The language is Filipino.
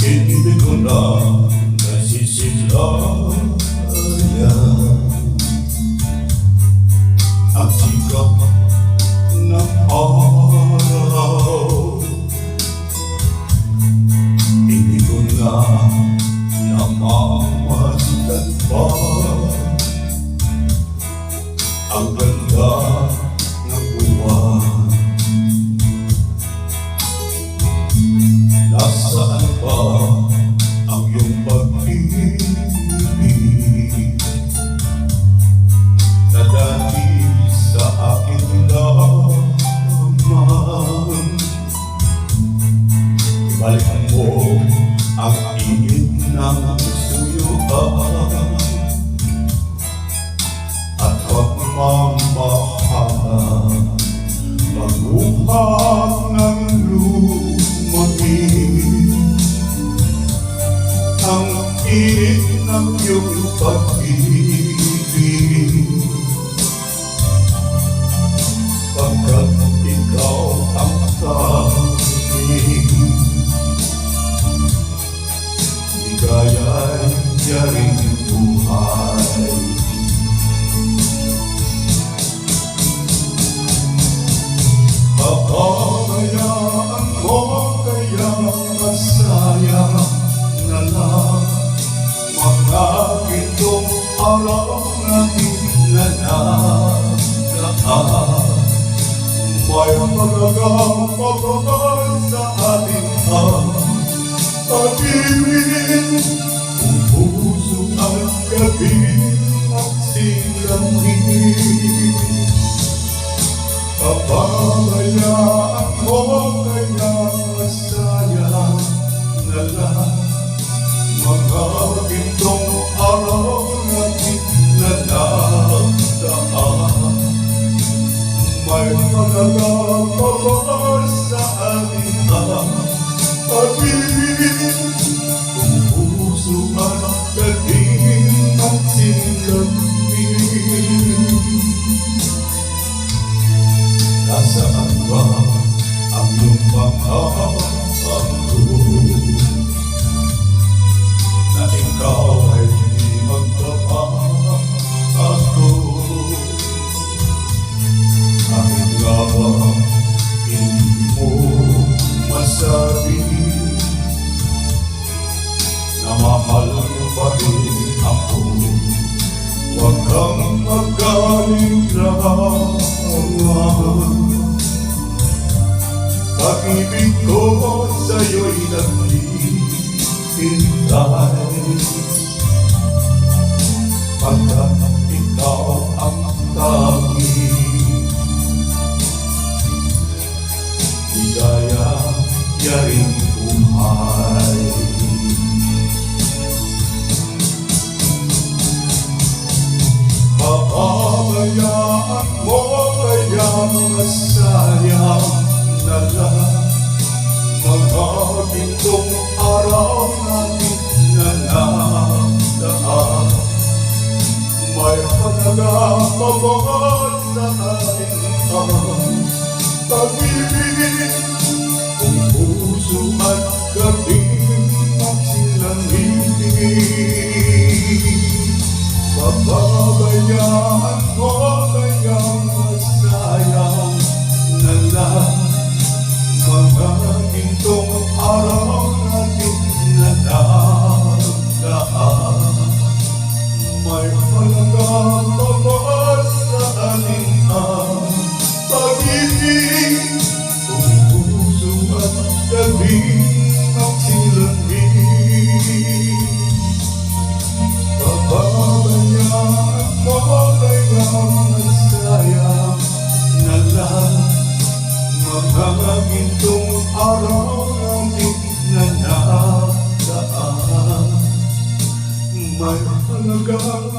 Hindi ko na nasisilayan ang sikat ng araw. Hindi ko na namamasdan pa ang ganda ng buwan. Nasaan ba ang iyong pag-ibig na dati sa akin lamang? Balikan mo ang init ng suyuan at pagmamahalan, magbuhat ng lumangit ang init ng iyong pag-ibig, pagkat ikaw ang tanging ligaya'y yaring buhay. Papabayaan mo kaya masaya na lang mga pitong araw natin na nakaan. May talagang pagmamahal sa ating pag-ibig, kung puso at gabi magsilamig. Papabayaan mo kaya masaya na lang mga pitong araw natin na nagdaan. May talagang pagmamahal sa ating pag-ibig, kung puso at galing magsilamig. Nasaan ba ang iyong pangako na ikaw ay hindi magpapago? Bakit nga ba hindi mo masabi na mahal mo pa rin ako? Huwag kang magaling lang. Pag-ibig ko sa'yo'y naghihintay, pagkat ikaw ang tanging ligaya yaring buhay. Papabayaan mo kaya masayang na lang mga pitong araw natin na nagdaan. May halagang pagmamahal sa ating pag-ibig, kung puso at galing magsilamig. Papabayaan mo kaya masayang na lang mga pitong araw natin na nagdaan. May halagang pagmamahal sa ating pag-ibig, kung puso at galing magsilamig. Papabayaan mo kaya masayang na lang mga pitong araw natin na nagdaan. May halagang